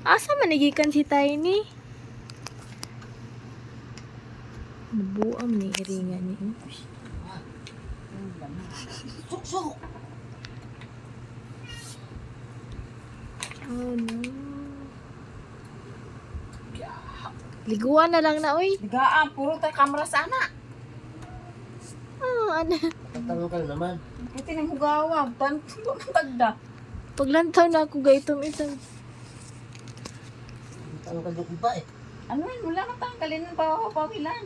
Asa manigikan si Tiny? Nabuam ni iringan ni. Suksok! Oh no. Liguan na lang na, uy. Digaan, puro tayo kamera sana. Oh, ano. Tatanong ka na naman. Ito nang hugawa. Tanto ng tagda. Paglantaw na ako gaitom-itom. Tatanong ka ng iba eh. Ano yun? Wala nang tanggalin ng pawilan.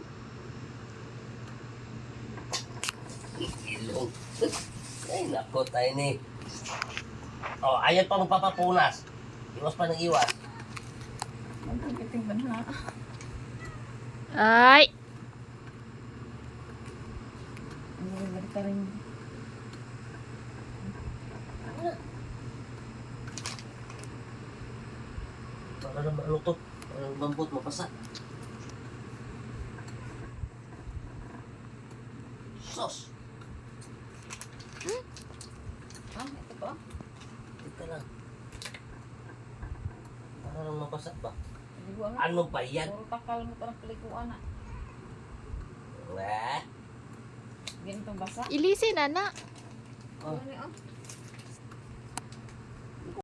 Ilong. Ay, nako, Tiny. Oh, ayan pa magpapapunas. Iwas pa ng iwas. Magkagiting ba na? Ay! Ang ganda rin. Para naman ano to? Parang bambot, mapasa. Sos! Ah, ito ba? Teka lang. Parang mapasa ba? Paliguan na. Ano ba yan? Puro takal mo parang paliguan na. Weh? Ganitong basa. Ilisin, anak. Oh. Ano yun?